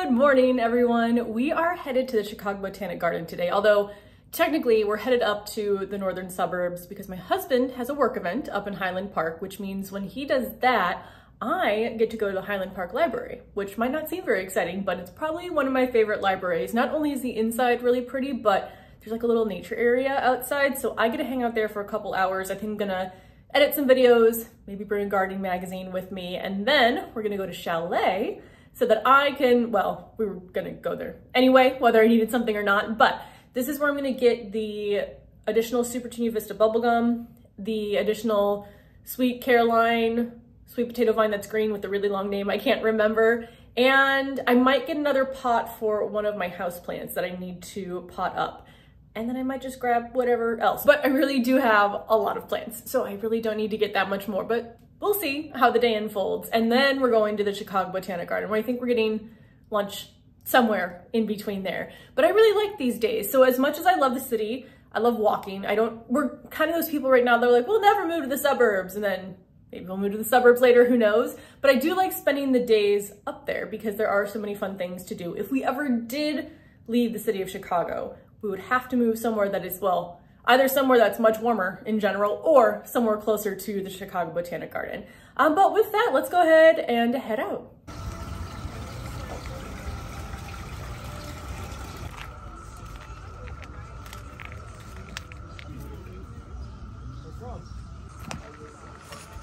Good morning, everyone. We are headed to the Chicago Botanic Garden today, although technically we're headed up to the northern suburbs because my husband has a work event up in Highland Park, which means when he does that, I get to go to the Highland Park Library, which might not seem very exciting, but it's probably one of my favorite libraries. Not only is the inside really pretty, but there's like a little nature area outside, so I get to hang out there for a couple hours. I think I'm gonna edit some videos, maybe bring a gardening magazine with me, and then we're gonna go to Chalet so that I can, well, we were gonna go there anyway, whether I needed something or not, but this is where I'm gonna get the additional Super Tunia Vista bubblegum, the additional Sweet Caroline, sweet potato vine that's green with a really long name I can't remember, and I might get another pot for one of my houseplants that I need to pot up. And then I might just grab whatever else. But I really do have a lot of plants, so I really don't need to get that much more, but we'll see how the day unfolds. And then we're going to the Chicago Botanic Garden, where I think we're getting lunch somewhere in between there. But I really like these days. So as much as I love the city, I love walking. We're kind of those people right now, they're like, we'll never move to the suburbs. And then maybe we'll move to the suburbs later, who knows? But I do like spending the days up there because there are so many fun things to do. If we ever did leave the city of Chicago, we would have to move somewhere that is, well, either somewhere that's much warmer in general or somewhere closer to the Chicago Botanic Garden. But with that, let's go ahead and head out.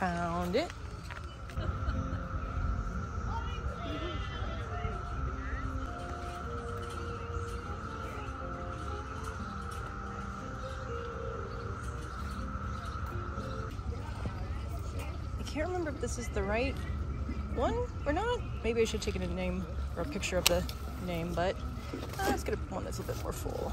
Found it. I can't remember if this is the right one or not. Maybe I should take a name or a picture of the name, but let's get one that's a bit more full.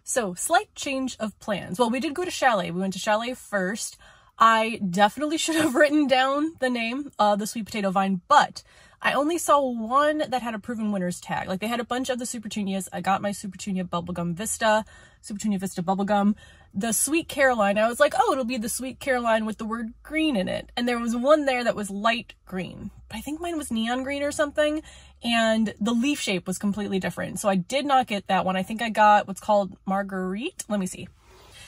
So, slight change of plans. Well, we did go to Chalet. We went to Chalet first. I definitely should have written down the name of the sweet potato vine, but I only saw one that had a proven winners tag. Like, they had a bunch of the Super Tunias. I got my Super Tunia Bubblegum Vista, Super Tunia Vista Bubblegum. The Sweet Caroline, I was like, oh, it'll be the Sweet Caroline with the word green in it. And there was one there that was light green, but I think mine was neon green or something. And the leaf shape was completely different. So I did not get that one. I think I got what's called Marguerite. Let me see.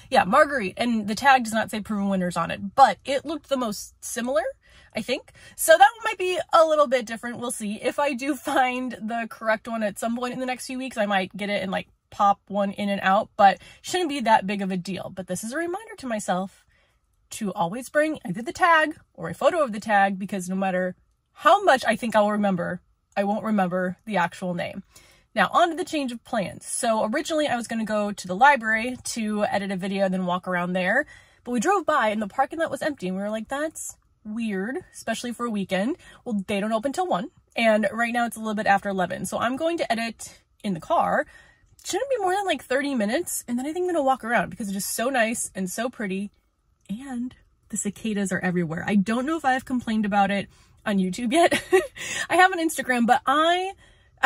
Yeah, Marguerite. And the tag does not say proven winners on it, but it looked the most similar, I think. So that one might be a little bit different. We'll see. If I do find the correct one at some point in the next few weeks, I might get it and like pop one in and out, but shouldn't be that big of a deal. But this is a reminder to myself to always bring either the tag or a photo of the tag, because no matter how much I think I'll remember, I won't remember the actual name. Now, on to the change of plans. So originally I was going to go to the library to edit a video and then walk around there, but we drove by and the parking lot was empty and we were like, that's weird, especially for a weekend. Well, they don't open till 1, and right now it's a little bit after 11. So I'm going to edit in the car. Shouldn't be more than like 30 minutes, and then I think I'm gonna walk around because it's just so nice and so pretty, and the cicadas are everywhere. I don't know if I have complained about it on YouTube yet. I have on Instagram, but I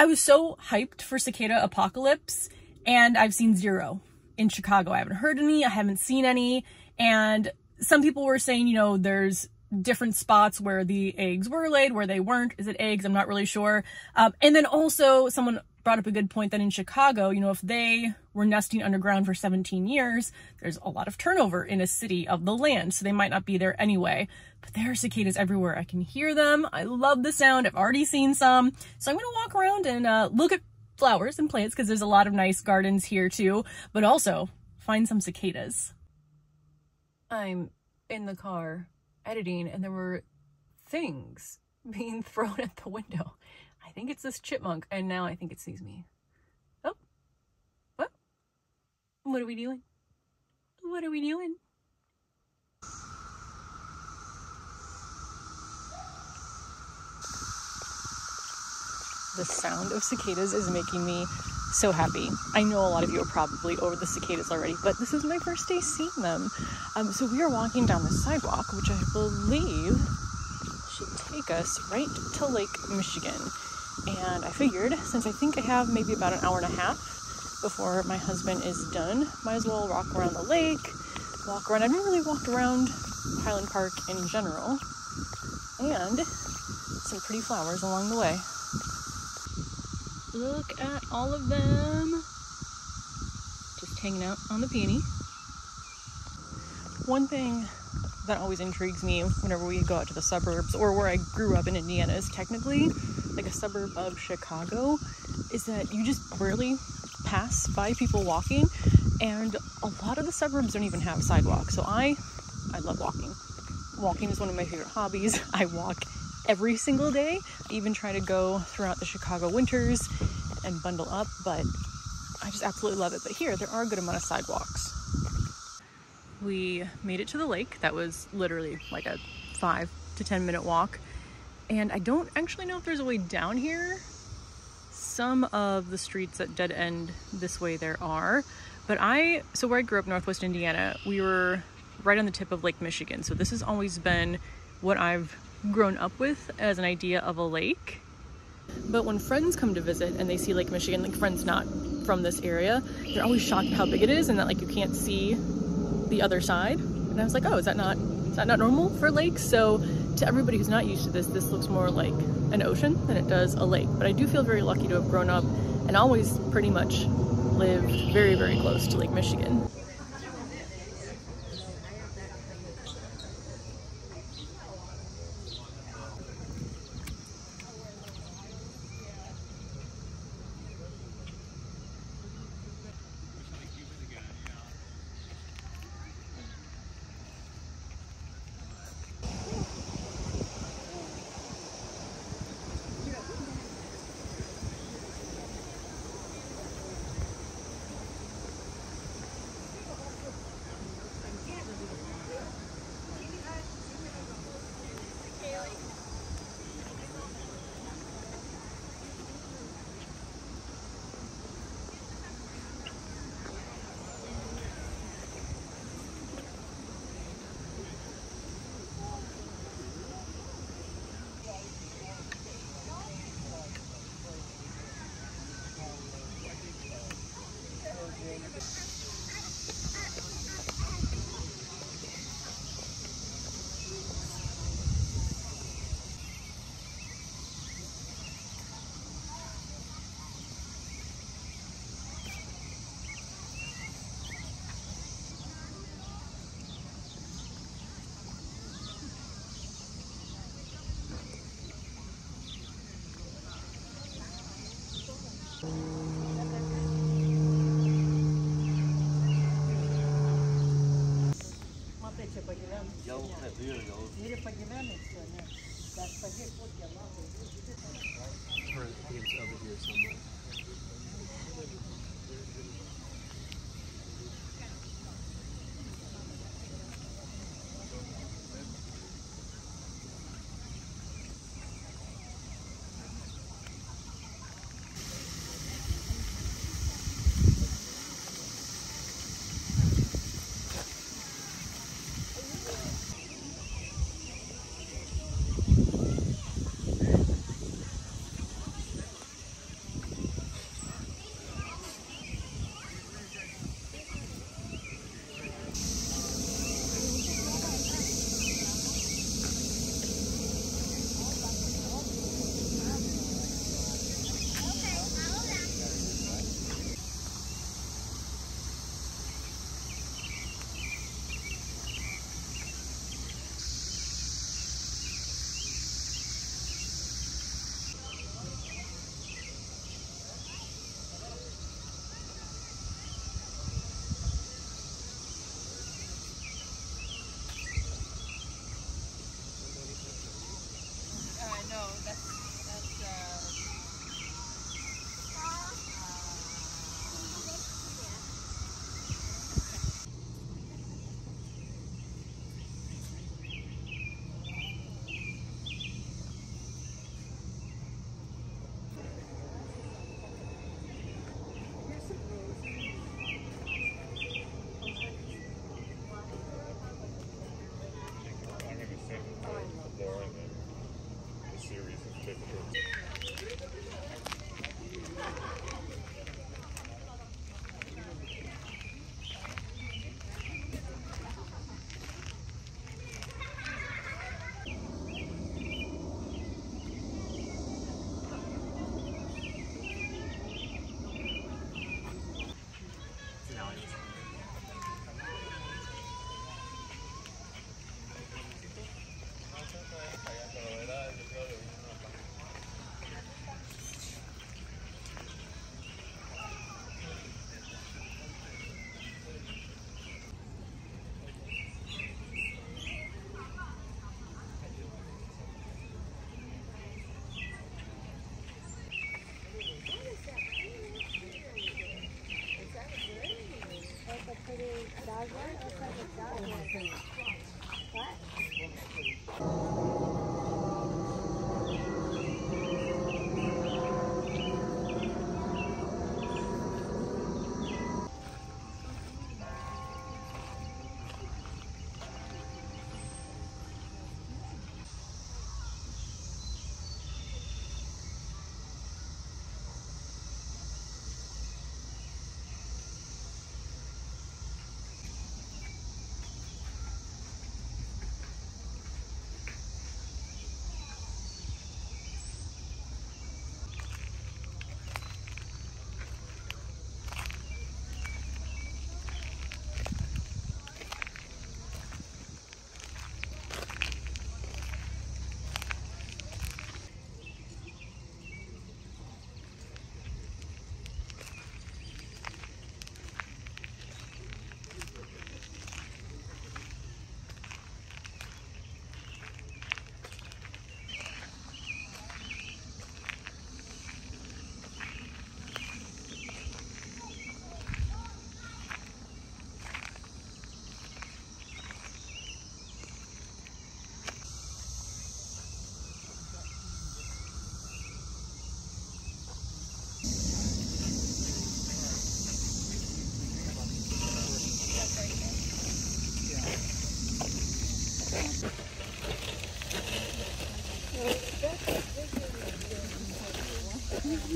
was so hyped for Cicadapocalypse, and I've seen 0 in Chicago. I haven't heard any, I haven't seen any, and some people were saying, you know, there's different spots where the eggs were laid, where they weren't. Is it eggs? I'm not really sure. And then also someone brought up a good point that in Chicago, you know, if they were nesting underground for 17 years, there's a lot of turnover in a city of the land, so they might not be there anyway. But there are cicadas everywhere. I can hear them. I love the sound. I've already seen some. So I'm going to walk around and look at flowers and plants, because there's a lot of nice gardens here too, but also find some cicadas. I'm in the car editing, and there were things being thrown at the window. I think it's this chipmunk, and now I think it sees me. Oh, what are we doing? What are we doing? The sound of cicadas is making me so happy. I know a lot of you are probably over the cicadas already, but this is my first day seeing them. So we are walking down the sidewalk, which I believe should take us right to Lake Michigan. And I figured, since I think I have maybe about an hour and a half before my husband is done, might as well walk around the lake, walk around. I've never really walked around Highland Park in general, and some pretty flowers along the way. Look at all of them. Just hanging out on the peony. One thing that always intrigues me whenever we go out to the suburbs, or where I grew up in Indiana is technically like a suburb of Chicago, is that you just rarely pass by people walking, and a lot of the suburbs don't even have sidewalks. So I love walking. Walking is one of my favorite hobbies. I walk every single day. I even try to go throughout the Chicago winters and bundle up, but I just absolutely love it. But here, there are a good amount of sidewalks. We made it to the lake. That was literally like a 5 to 10 minute walk. And I don't actually know if there's a way down here. Some of the streets that dead end this way there are. But so where I grew up, Northwest Indiana, we were right on the tip of Lake Michigan. So this has always been what I've grown up with as an idea of a lake. But when friends come to visit and they see Lake Michigan, like friends not from this area, they're always shocked at how big it is and that like you can't see the other side. And I was like, oh, is that not normal for lakes? So to everybody who's not used to this looks more like an ocean than it does a lake. But I do feel very lucky to have grown up and always pretty much lived very, very close to Lake Michigan. I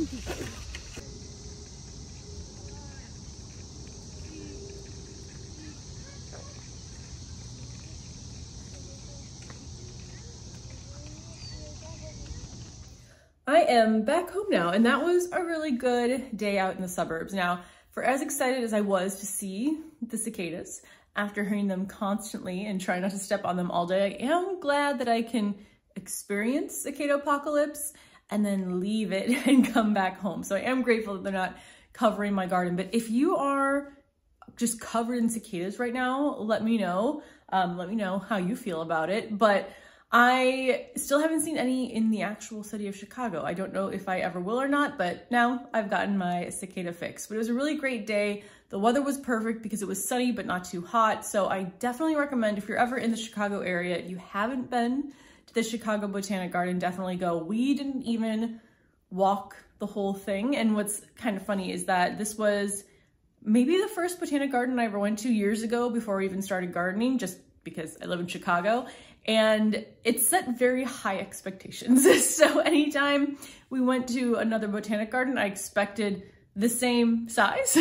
am back home now, and that was a really good day out in the suburbs. Now, for as excited as I was to see the cicadas, after hearing them constantly and trying not to step on them all day, I am glad that I can experience Cicadapocalypse and then leave it and come back home. So I am grateful that they're not covering my garden. But if you are just covered in cicadas right now, let me know. Let me know how you feel about it. But I still haven't seen any in the actual city of Chicago. I don't know if I ever will or not, but now I've gotten my cicada fix. But it was a really great day. The weather was perfect because it was sunny but not too hot. So I definitely recommend, if you're ever in the Chicago area, if you haven't been to the Chicago Botanic Garden, definitely go. We didn't even walk the whole thing. And what's kind of funny is that this was maybe the first botanic garden I ever went to years ago before we even started gardening, just because I live in Chicago. And it set very high expectations. So anytime we went to another botanic garden, I expected the same size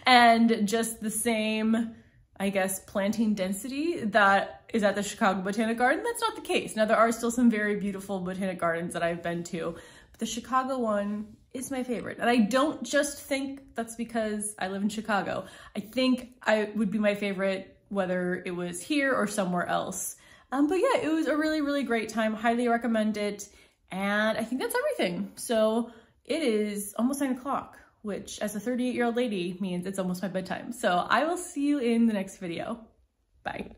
and just the same, I guess, planting density that is at the Chicago Botanic Garden. That's not the case. Now, there are still some very beautiful botanic gardens that I've been to, but the Chicago one is my favorite. And I don't just think that's because I live in Chicago. I think I would be my favorite whether it was here or somewhere else. But yeah, it was a really, really great time. Highly recommend it. And I think that's everything. So it is almost 9 o'clock, which as a 38-year-old lady means it's almost my bedtime. So I will see you in the next video. Bye.